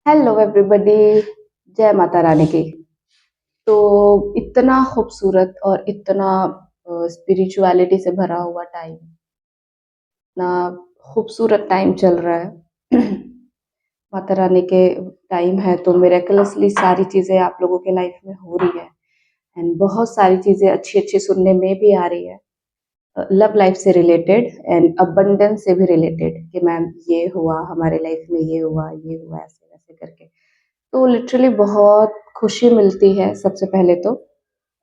Hello everybody. जय माता रानी की। तो इतना खूबसूरत और इतना स्पिरिचुअलिटी से भरा हुआ टाइम, इतना खूबसूरत टाइम चल रहा है। माता रानी के टाइम है तो मिरेकलसली सारी चीज़ें आप लोगों के लाइफ में हो रही है। एंड बहुत सारी चीज़ें अच्छी अच्छी सुनने में भी आ रही है, लव लाइफ से रिलेटेड एंड अबंडेंस से भी रिलेटेड कि मैम ये हुआ हमारे लाइफ में, ये हुआ ऐसे वैसे करके। तो लिटरली बहुत खुशी मिलती है सबसे पहले तो।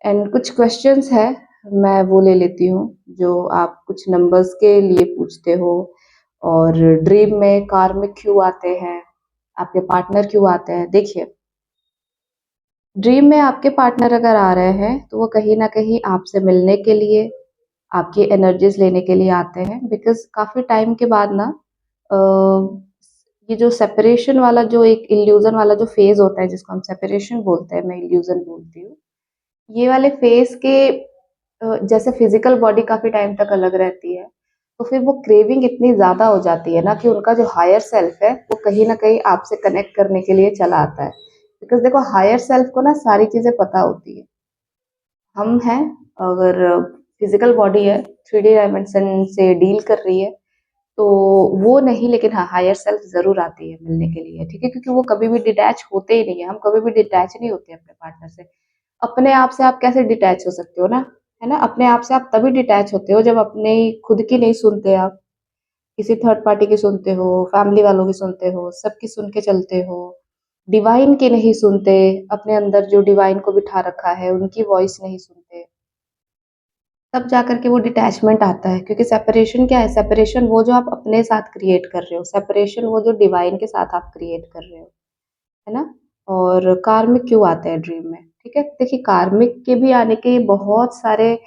एंड कुछ क्वेश्चंस है, मैं वो ले लेती हूँ जो आप कुछ नंबर्स के लिए पूछते हो। और ड्रीम में कार में क्यों आते हैं, आपके पार्टनर क्यों आते हैं। देखिए, ड्रीम में आपके पार्टनर अगर आ रहे हैं तो वो कहीं ना कहीं आपसे मिलने के लिए, आपकी एनर्जीज लेने के लिए आते हैं। बिकॉज काफी टाइम के बाद ना, अ, ये जो सेपरेशन वाला, जो एक इल्यूजन वाला जो फेज होता है जिसको हम सेपरेशन बोलते हैं, मैं इल्यूजन बोलती हूँ। ये वाले फेज के जैसे फिजिकल बॉडी काफी टाइम तक अलग रहती है, तो फिर वो क्रेविंग इतनी ज्यादा हो जाती है ना कि उनका जो हायर सेल्फ है वो कहीं ना कहीं आपसे कनेक्ट करने के लिए चला आता है। बिकॉज देखो, हायर सेल्फ को ना सारी चीजें पता होती है। हम हैं, अगर फिजिकल बॉडी है, 3D डायमेंशन से डील कर रही है, तो वो नहीं, लेकिन हाँ हायर सेल्फ जरूर आती है मिलने के लिए, ठीक है। क्योंकि वो कभी भी डिटैच होते ही नहीं है, हम कभी भी डिटैच नहीं होते अपने पार्टनर से। अपने आप से आप कैसे डिटैच हो सकते हो ना, है ना। अपने आप से आप तभी डिटैच होते हो जब अपने खुद की नहीं सुनते आप, किसी थर्ड पार्टी की सुनते हो, फैमिली वालों की सुनते हो, सबकी सुन के चलते हो, डिवाइन की नहीं सुनते, अपने अंदर जो डिवाइन को बिठा रखा है उनकी वॉइस नहीं सुनते, तब जाकर के वो डिटैचमेंट आता है। क्योंकि सेपरेशन क्या है, सेपरेशन वो जो आप अपने साथ क्रिएट कर रहे हो, सेपरेशन वो जो डिवाइन के साथ आप क्रिएट कर रहे हो, है ना। और कार्मिक क्यों आते हैं ड्रीम में, ठीक है। देखिए, कार्मिक के भी आने के बहुत सारे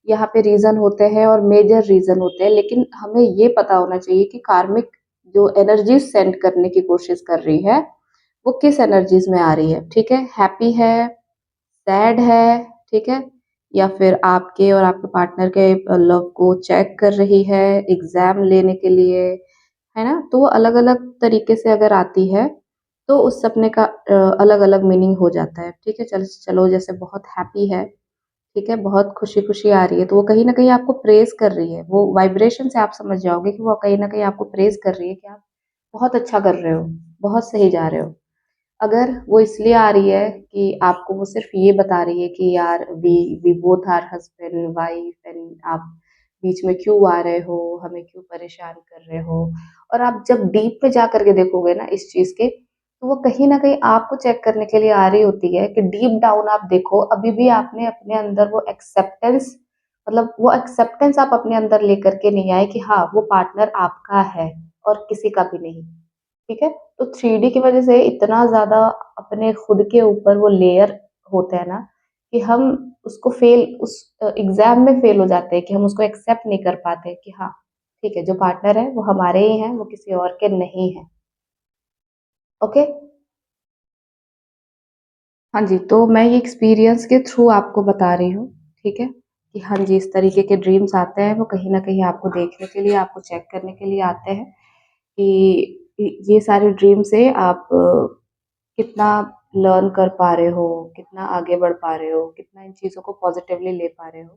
यहाँ पे रीजन होते हैं और मेजर रीजन होते हैं, लेकिन हमें ये पता होना चाहिए कि कार्मिक जो एनर्जी सेंड करने की कोशिश कर रही है वो किस एनर्जीज में आ रही है, ठीक है। हैप्पी है, सैड है, ठीक है, या फिर आपके और आपके पार्टनर के लव को चेक कर रही है एग्जाम लेने के लिए, है ना। तो वो अलग अलग तरीके से अगर आती है तो उस सपने का अलग अलग मीनिंग हो जाता है, ठीक है। चलो चलो, जैसे बहुत हैप्पी है, ठीक है, बहुत खुशी खुशी आ रही है, तो वो कहीं ना कहीं आपको प्रेज कर रही है। वो वाइब्रेशन से आप समझ जाओगे कि वो कहीं ना कहीं आपको प्रेज कर रही है कि आप बहुत अच्छा कर रहे हो, बहुत सही जा रहे हो। अगर वो इसलिए आ रही है कि आपको वो सिर्फ ये बता रही है कि यार we we both are husband wife and आप बीच में क्यों आ रहे हो, हमें क्यों परेशान कर रहे हो। और आप जब डीप में जा करके देखोगे ना इस चीज के, तो वो कहीं ना कहीं आपको चेक करने के लिए आ रही होती है कि डीप डाउन आप देखो, अभी भी आपने अपने अंदर वो एक्सेप्टेंस, मतलब वो एक्सेप्टेंस आप अपने अंदर लेकर के नहीं आए कि हाँ वो पार्टनर आपका है और किसी का भी नहीं, ठीक है। तो 3D की वजह से इतना ज़्यादा अपने खुद के ऊपर वो लेयर होते हैं ना कि हम उसको फेल, उस एग्ज़ाम में फेल हो जाते हैं कि हम उसको एक्सेप्ट नहीं कर पाते कि हाँ, ठीक है, जो पार्टनर है वो हमारे ही हैं, वो किसी और के नहीं हैं। ओके? हाँ जी, तो मैं ये एक्सपीरियंस के थ्रू आपको बता रही हूँ, ठीक है? कि हाँ जी, इस तरीके के ड्रीम्स आते हैं, वो कहीं न कहीं आपको देखने के लिए, आपको चेक करने के लिए आते हैं कि ये सारे ड्रीम से आप कितना लर्न कर पा रहे हो, कितना आगे बढ़ पा रहे हो, कितना इन चीज़ों को पॉजिटिवली ले पा रहे हो।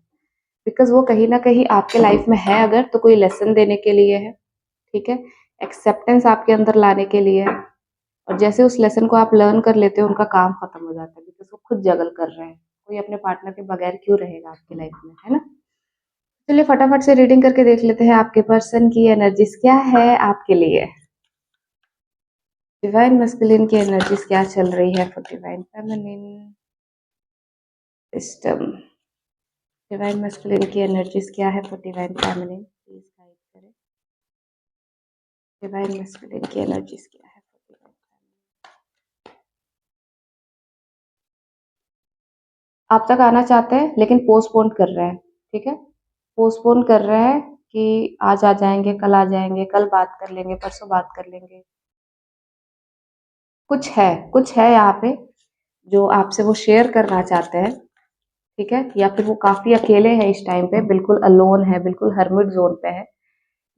बिकॉज़ वो कहीं न कहीं आपके लाइफ में है अगर, तो कोई लेसन देने के लिए है, ठीक है? एक्सेप्टेंस आपके अंदर लाने के लिए है। और जैसे उस लेसन को आप लर्न कर लेते हो, उनका काम खत्म हो जाता है बिकॉज़ वो खुद जगल कर रहे हैं। कोई अपने पार्टनर के बगैर क्यों रहेगा आपकी लाइफ में, है ना? चलिए फटाफट से रीडिंग करके देख लेते हैं आपके पर्सन की एनर्जीज़ क्या है आपके लिए। डिवाइन मैस्कुलिन की एनर्जीज़ क्या चल रही है for divine feminine system. Divine masculine की एनर्जीज क्या है for divine feminine, please guide करें। डिवाइन मैस्कुलिन की एनर्जीज क्या है फॉर डिवाइन फेमिनिन। आप तक आना चाहते हैं लेकिन पोस्टपोन कर रहे हैं, ठीक है। पोस्टपोन कर रहे हैं कि आज आ जाएंगे, कल आ जाएंगे, कल बात कर लेंगे, परसों बात कर लेंगे। कुछ है यहाँ पे जो आपसे वो शेयर करना चाहते हैं, ठीक है। या फिर वो काफी अकेले हैं इस टाइम पे, बिल्कुल अलोन है, बिल्कुल हर्मिट जोन पे है,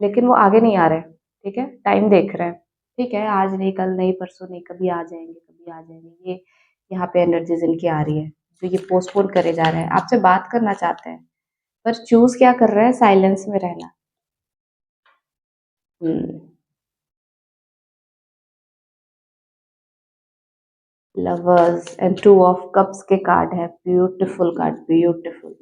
लेकिन वो आगे नहीं आ रहे, ठीक है। टाइम देख रहे हैं। ठीक है, आज नहीं, कल नहीं, परसों नहीं, कभी आ जाएँगे, कभी आ जाएँगे। ये यहाँ पे एनर्जीज़ इनकी आ रही है, जो ये पोस्टपोन करे जा रहे हैं। आपसे बात करना चाहते हैं, पर चूज़ क्या कर रहे हैं? साइलेंस में रहना। हुँ, lovers and two of cups के कार्ड है। Beautiful card, beautiful.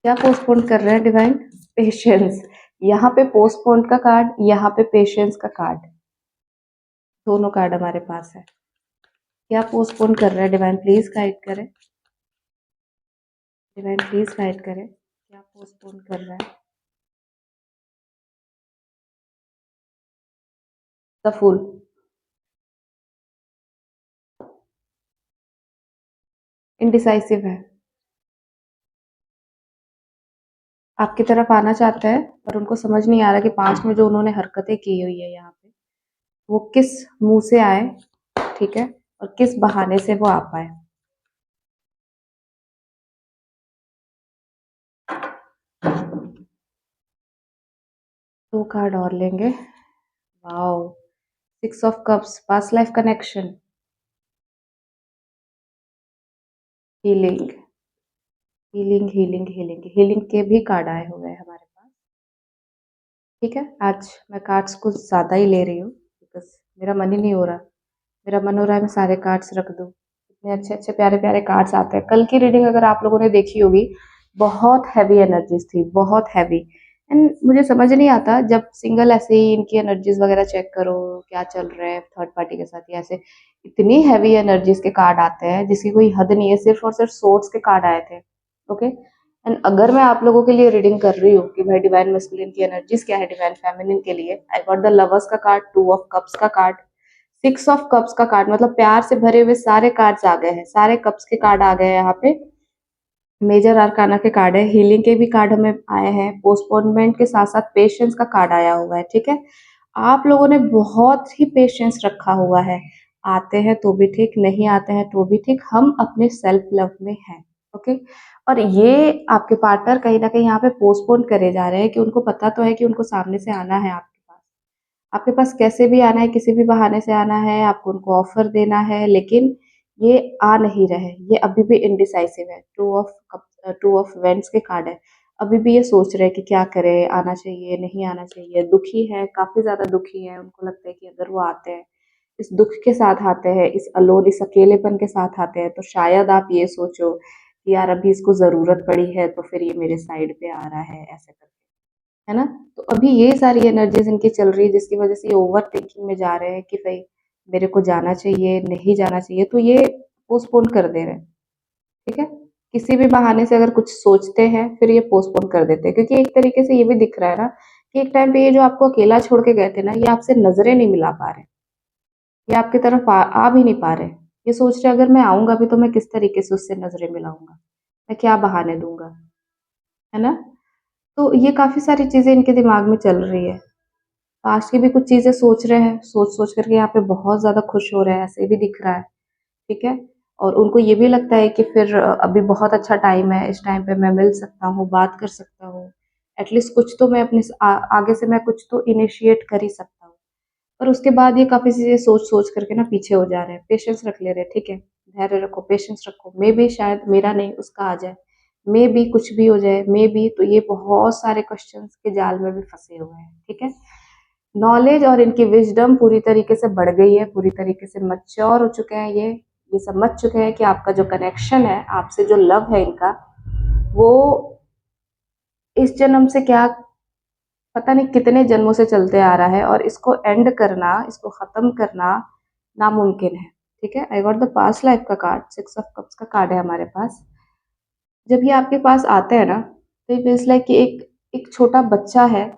क्या पोस्टपोन कर रहे हैं डिवाइन? पेशेंस। यहाँ पे पोस्टपोन का कार्ड, यहाँ पे पेशेंस का कार्ड। दोनों कार्ड हमारे पास है। क्या पोस्टपोन कर रहा है डिवाइन? प्लीज गाइड करें। डिवाइन प्लीज गाइड करें, क्या पोस्टपोन कर रहा है? The fool. इनडिसाइसिव है। आपकी तरफ आना चाहता है, पर उनको समझ नहीं आ रहा कि पास्ट में जो उन्होंने हरकतें की हुई है यहाँ पे, वो किस मुंह से आए, ठीक है, और किस बहाने से वो आ पाए। दो कार्ड और लेंगे। Wow, six of cups, past life connection, healing, healing, healing, healing, healing के भी कार्ड आए हुए हैं हमारे पास। ठीक है, आज मैं कार्ड्स कुछ ज़्यादा ही ले रही हूँ, बिकॉज मेरा मन ही नहीं हो रहा। मेरा मन हो रहा है मैं सारे कार्ड्स रख दूँ। इतने अच्छे अच्छे प्यारे प्यारे कार्ड्स आते हैं। कल की रीडिंग अगर आप लोगों ने देखी होगी, बहुत हैवी एनर्जीज थी, बहुत हैवी। एंड मुझे समझ नहीं आता, जब सिंगल ऐसे ही इनकी एनर्जीज वगैरह चेक करो, क्या चल रहा है थर्ड पार्टी के साथ, या ऐसे इतनी हैवी एनर्जीज के कार्ड आते हैं जिसकी कोई हद नहीं है। सिर्फ और सिर्फ सोर्ट्स के कार्ड आए थे। ओके, एंड अगर मैं आप लोगों के लिए रीडिंग कर रही हूँ कि भाई डिवाइन मस्कुलिन की एनर्जीज क्या है डिवाइन फेमिनिन के लिए, आई गॉट द लवर्स का कार्ड, टू ऑफ कप्स का कार्ड, सिक्स ऑफ कप्स का कार्ड, मतलब प्यार से भरे हुए सारे कार्ड्स आ गए हैं, सारे कप्स के कार्ड आ गए हैं यहाँ पे। मेजर आर्काना के कार्ड है, हीलिंग के भी कार्ड हमें आए हैं, पोस्टपोनमेंट के साथ साथ पेशेंस का कार्ड आया हुआ है। ठीक है, आप लोगों ने बहुत ही पेशेंस रखा हुआ है। आते हैं तो भी ठीक, नहीं आते हैं तो भी ठीक, हम अपने सेल्फ लव में हैं। ओके, और ये आपके पार्टनर कहीं ना कहीं यहाँ पे पोस्टपोन करे जा रहे हैं कि उनको पता तो है कि उनको सामने से आना है आपके पास। आपके पास कैसे भी आना है, किसी भी बहाने से आना है, आपको उनको ऑफर देना है, लेकिन ये आ नहीं रहे। ये अभी भी इनडिसाइसिव है। टू ऑफ वेंट्स के कार्ड है। अभी भी ये सोच रहे हैं कि क्या करें, आना चाहिए, नहीं आना चाहिए, दुखी है, काफी ज्यादा दुखी है। उनको लगता है कि अगर वो आते हैं, इस दुख के साथ आते हैं, इस अलोन, इस अकेलेपन के साथ आते हैं, तो शायद आप ये सोचो कि यार अभी इसको जरूरत पड़ी है तो फिर ये मेरे साइड पे आ रहा है, ऐसे करके, है ना? तो अभी ये सारी एनर्जीज इनकी चल रही है, जिसकी वजह से ये ओवर थिंकिंग में जा रहे हैं कि भाई मेरे को जाना चाहिए, नहीं जाना चाहिए, तो ये पोस्टपोन कर दे रहे हैं। ठीक है, किसी भी बहाने से अगर कुछ सोचते हैं फिर ये पोस्टपोन कर देते हैं, क्योंकि एक तरीके से ये भी दिख रहा है ना कि एक टाइम पे ये जो आपको अकेला छोड़ के गए थे ना, ये आपसे नजरें नहीं मिला पा रहे, ये आपकी तरफ आ भी नहीं पा रहे। ये सोच रहे अगर मैं आऊंगा भी तो मैं किस तरीके से उससे नजरें मिलाऊंगा, मैं क्या बहाने दूंगा, है ना? तो ये काफी सारी चीजें इनके दिमाग में चल रही है। पास्ट की भी कुछ चीजें सोच रहे हैं, सोच सोच करके यहाँ पे बहुत ज्यादा खुश हो रहे हैं, ऐसे भी दिख रहा है। ठीक है, और उनको ये भी लगता है कि फिर अभी बहुत अच्छा टाइम है, इस टाइम पे मैं मिल सकता हूँ, बात कर सकता हूँ, एटलीस्ट कुछ तो मैं अपने आगे से मैं कुछ तो इनिशिएट कर ही सकता हूँ। पर उसके बाद ये काफी चीजें सोच सोच करके ना पीछे हो जा रहे हैं। पेशेंस रख ले रहे हैं। ठीक है, धैर्य रखो, पेशेंस रखो, मे बी शायद मेरा नहीं उसका आ जाए, मे बी कुछ भी हो जाए, मे बी। तो ये बहुत सारे क्वेश्चंस के जाल में भी फंसे हुए हैं। ठीक है, नॉलेज और इनकी विजडम पूरी तरीके से बढ़ गई है, पूरी तरीके से मैच्योर हो चुके हैं ये समझ चुके हैं कि आपका जो कनेक्शन है, आपसे जो लव है इनका, वो इस जन्म से क्या, पता नहीं कितने जन्मों से चलते आ रहा है, और इसको एंड करना, इसको खत्म करना नामुमकिन है। ठीक है, I got the past life का कार्ड, सिक्स ऑफ कप्स का कार्ड है हमारे पास। जब ये आपके पास आते हैं ना, तो ये फील्स लाइक कि एक छोटा बच्चा है,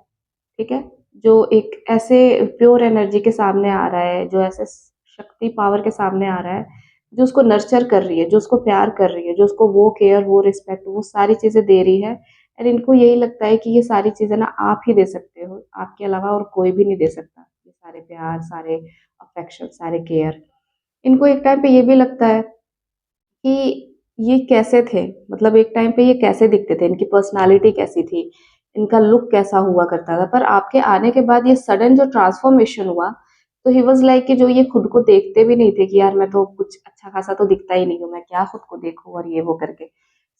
ठीक है, जो एक ऐसे प्योर एनर्जी के सामने आ रहा है, जो ऐसे शक्ति पावर के सामने आ रहा है, जो उसको नर्चर कर रही है, जो उसको प्यार कर रही है, जो उसको वो केयर, वो रिस्पेक्ट, वो सारी चीजें दे रही है। और इनको यही लगता है कि ये सारी चीजें ना आप ही दे सकते हो, आपके अलावा और कोई भी नहीं दे सकता ये सारे प्यार, सारे अफेक्शन, सारे केयर। इनको एक टाइम पे ये भी लगता है कि ये कैसे थे, मतलब एक टाइम पे ये कैसे दिखते थे, इनकी पर्सनालिटी कैसी थी, इनका लुक कैसा हुआ करता था। पर आपके आने के बाद ये सडन जो ट्रांसफॉर्मेशन हुआ, तो ही वाज़ लाइक कि जो ये खुद को देखते भी नहीं थे कि यार मैं तो कुछ अच्छा खासा तो दिखता ही नहीं हूँ, मैं क्या खुद को देखूँ और ये वो करके।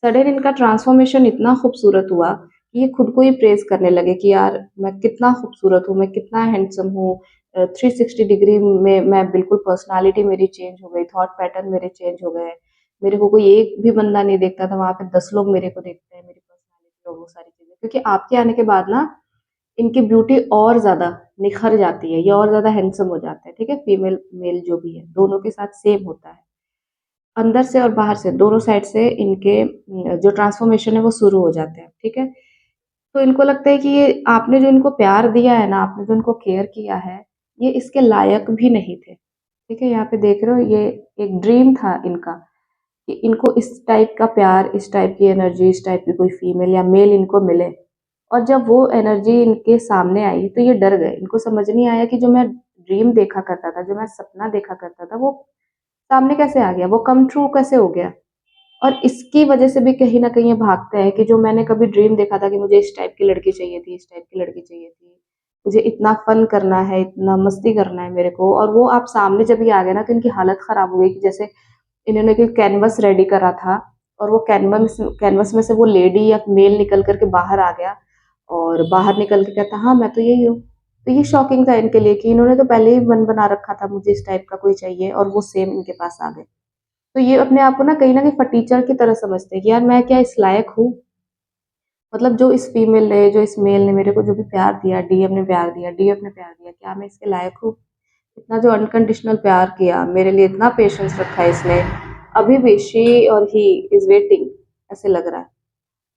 सडन इनका ट्रांसफॉर्मेशन इतना खूबसूरत हुआ कि ये खुद को ही प्रेज़ करने लगे कि यार मैं कितना खूबसूरत हूँ, मैं कितना हैंडसम हूँ। 360 डिग्री में मैं बिल्कुल पर्सनैलिटी मेरी चेंज हो गई, थॉट पैटर्न मेरे चेंज हो गए। मेरे को कोई एक भी बंदा नहीं देखता था, वहाँ पे 10 लोग मेरे को देखते हैं, मेरी पर्सनैलिटी और वो सारी चीज़ें। क्योंकि आपके आने के बाद ना इनकी ब्यूटी और ज़्यादा निखर जाती है, ये और ज़्यादा हैंडसम हो जाते हैं, ठीक है? फीमेल, मेल जो भी है, दोनों के साथ सेम होता है। अंदर से और बाहर से दोनों साइड से इनके जो ट्रांसफॉर्मेशन है वो शुरू हो जाते हैं, ठीक है? तो इनको लगता है कि ये आपने जो इनको प्यार दिया है ना, आपने जो इनको केयर किया है, ये इसके लायक भी नहीं थे, ठीक है? यहाँ पे देख रहे हो ये एक ड्रीम था इनका कि इनको इस टाइप का प्यार, इस टाइप की एनर्जी, इस टाइप की कोई फीमेल या मेल इनको मिले। और जब वो एनर्जी इनके सामने आई तो ये डर गए। इनको समझ नहीं आया कि जो मैं ड्रीम देखा करता था, जो मैं सपना देखा करता था, वो सामने कैसे आ गया, वो कम ट्रू कैसे हो गया। और इसकी वजह से भी कहीं न कहीं ये भागते हैं कि जो मैंने कभी ड्रीम देखा था कि मुझे इस टाइप की लड़की चाहिए थी, इस टाइप की लड़की चाहिए थी। मुझे इतना फन करना है, इतना मस्ती करना है मेरे को, और वो आप सामने जब ये आ गए ना तो इनकी हालत खराब हो गई कि जैसे इन्होंने कोई कैनवस रेडी करा था और वो कैनवस कैनवस में से वो लेडी या मेल निकल कर के बाहर आ गया और बाहर निकल के कहता हाँ मैं तो यही हूँ। तो ये शॉकिंग था इनके लिए कि इन्होंने तो पहले ही मन बना रखा था मुझे इस टाइप का कोई चाहिए और वो सेम इनके पास आ गए। तो ये अपने आप को ना कहीं फटीचर की तरह समझते हैं कि यार मैं क्या इस लायक हूँ? मतलब जो इस फीमेल ने, जो इस मेल ने मेरे को जो भी प्यार दिया, डीएम ने प्यार दिया, डीएफ ने प्यार दिया, क्या मैं इसके लायक हूँ? इतना जो अनकंडीशनल प्यार किया, मेरे लिए इतना पेशेंस रखा है इसने, अभी भी शी और ही इज़ वेटिंग, ऐसे लग रहा है।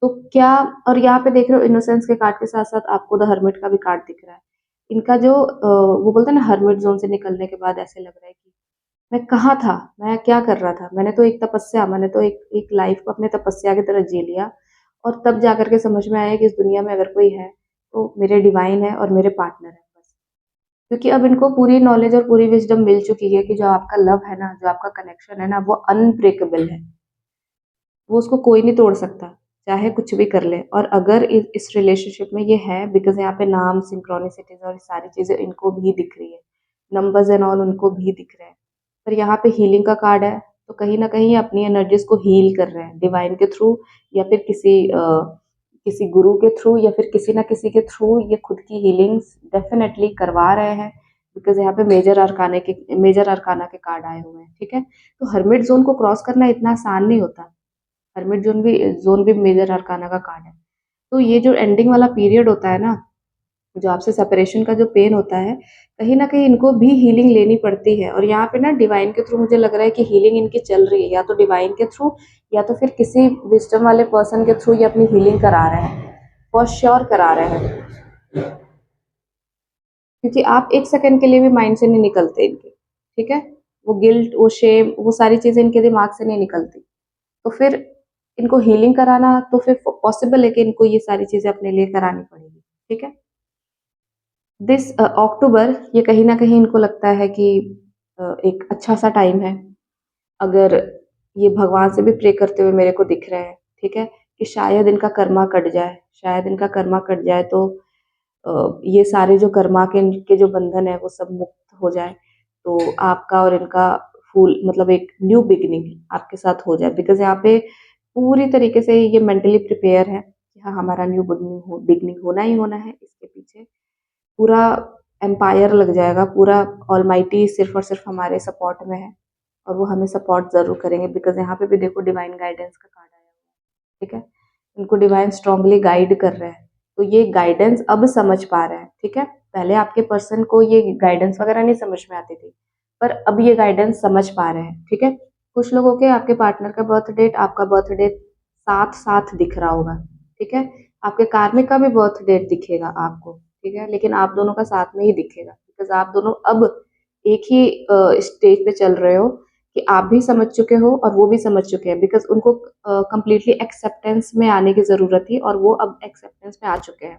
तो क्या, और यहाँ पे देख रहे हो इनोसेंस के कार्ड के साथ-साथ आपको द हर्मिट का भी कार्ड दिख रहा है। इनका जो वो बोलते हैं ना हर्मिट ज़ोन से निकलने के बाद ऐसे लग रहा है कि मैं कहाँ था? मैं क्या कर रहा था? मैंने तो एक लाइफ़ को अपने तपस्या की तरह जी लिया और तब जाकर के समझ में आया कि इस दुनिया में अगर कोई है, तो मेरे डिवाइन है और मेरे पार्टनर है बस। क्योंकि अब इनको पूरी नॉलेज और पूरी विज़डम मिल चुकी है कि जो आपका लव है ना, जो आपका कनेक्शन है ना, वो अनब्रेकेबल है। वो उसको कोई नहीं तोड़ सकता, चाहे कुछ भी कर ले। और अगर इस रिलेशनशिप में ये है, बिकॉज़ यहाँ पे नाम, सिंक्रोनिसिटीज़ और ये सारी चीज़ें इनको भी दिख रही है। नंबर्स एंड ऑल उनको भी दिख रहे हैं। पर यहाँ पे हीलिंग का कार्ड है, तो कहीं न कहीं ये अपनी एनर्जीज़ को हील कर रहे हैं, डिवाइन के थ्रू या फिर किसी गुरु के थ्रू या फिर किसी न किसी के थ्रू ये खुद की हीलिंग्स डेफ़िनेटली करवा रहे हैं। बिकॉज़ यहाँ पे मेजर अरकाना के कार्ड आए हुए हैं, ठीक है? तो हर्मिट ज़ोन को क्रॉस करना इतना आसान नहीं होता। हर्मिट ज़ोन भी मेजर अरकाना का कार्ड है। तो ये जो एंडिंग वाला पीरियड होता है ना, जो आपसे सेपरेशन का जो पेन होता है, कहीं न कहीं इनको भी हीलिंग लेनी पड़ती है। और यहाँ पे ना डिवाइन के थ्रू मुझे लग रहा है कि हीलिंग इनकी चल रही है, या तो डिवाइन के थ्रू या तो फिर किसी विज़डम वाले पर्सन के थ्रू ये अपनी हीलिंग करा रहे हैं। फॉर श्योर करा रहे हैं। क्योंकि आप 1 सेकंड के लिए भी माइंड से नहीं निकलते इनके, ठीक है? वो गिल्ट, वो शेम, वो सारी चीज़ें इनके दिमाग से नहीं निकलती। तो फिर इनको हीलिंग कराना तो फिर पॉसिबल है कि इनको ये सारी चीज़ें अपने लिए करानी पड़ेगी, ठीक है? दिस अक्टूबर ये कहीं न कहीं इनको लगता है कि एक अच्छा-सा टाइम है। अगर ये भगवान से भी प्रे करते हुए मेरे को दिख रहे हैं, ठीक है? कि शायद इनका कर्मा कट जाए, शायद इनका कर्मा कट जाए तो ये सारे जो कर्मा के इनके जो बंधन है वो सब मुक्त हो जाए। तो आपका और इनका फूल मतलब एक न्यू बिगिनिंग आपके साथ हो जाए। बिकॉज़ यहाँ पे पूरी तरीके से ये मेंटली प्रिपेयर है कि हाँ, हमारा न्यू बिगिनिंग होना ही होना है। इसके पीछे पूरा एम्पायर लग जाएगा, पूरा ऑलमाइटी सिर्फ़ और सिर्फ़ हमारे सपोर्ट में है और वो हमें सपोर्ट ज़रूर करेंगे। बिकॉज़ यहाँ पे भी देखो डिवाइन गाइडेंस का कार्ड आया हुआ है, ठीक है? उनको डिवाइन स्ट्रांगली गाइड कर रहे हैं, तो ये गाइडेंस अब समझ पा रहे हैं, ठीक है? पहले आपके पर्सन को ये गाइडेंस वगैरह नहीं समझ में आती थी, पर अब ये गाइडेंस समझ पा रहे हैं, ठीक है? कुछ लोगों के आपके पार्टनर का बर्थ डेट, आपका बर्थ डेट साथ-साथ दिख रहा होगा, ठीक है? आपके कार्मिक का भी बर्थ डेट दिखेगा आपको, ठीक है? लेकिन आप दोनों का साथ में ही दिखेगा बिकॉज़ आप दोनों अब एक ही स्टेज पे चल रहे हो कि आप भी समझ चुके हो और वो भी समझ चुके हैं। बिकॉज़ उनको कंप्लीटली एक्सेप्टेंस में आने की ज़रूरत थी और वो अब एक्सेप्टेंस में आ चुके हैं,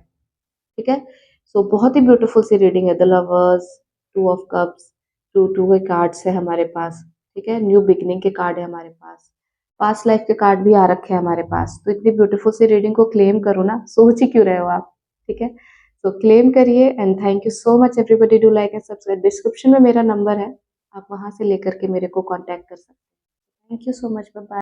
ठीक है? सो बहुत ही ब्यूटीफुल सी रीडिंग है। द लवर्स, 2 ऑफ कप्स, 2 के कार्ड्स है हमारे पास, ठीक है? न्यू बिगिनिंग के कार्ड है हमारे पास। पास्ट लाइफ के कार्ड भी आ रखे हैं हमारे पास। तो इतनी ब्यूटीफुल सी रीडिंग को क्लेम करो ना, सोच ही क्यों रहे हो आप, ठीक है? तो क्लेम करिए and thank you so much everybody, do like and subscribe. Description में मेरा नंबर है, आप वहाँ से लेकर के मेरे को कॉन्टैक्ट कर सकते हैं। Thank you so much, bye bye.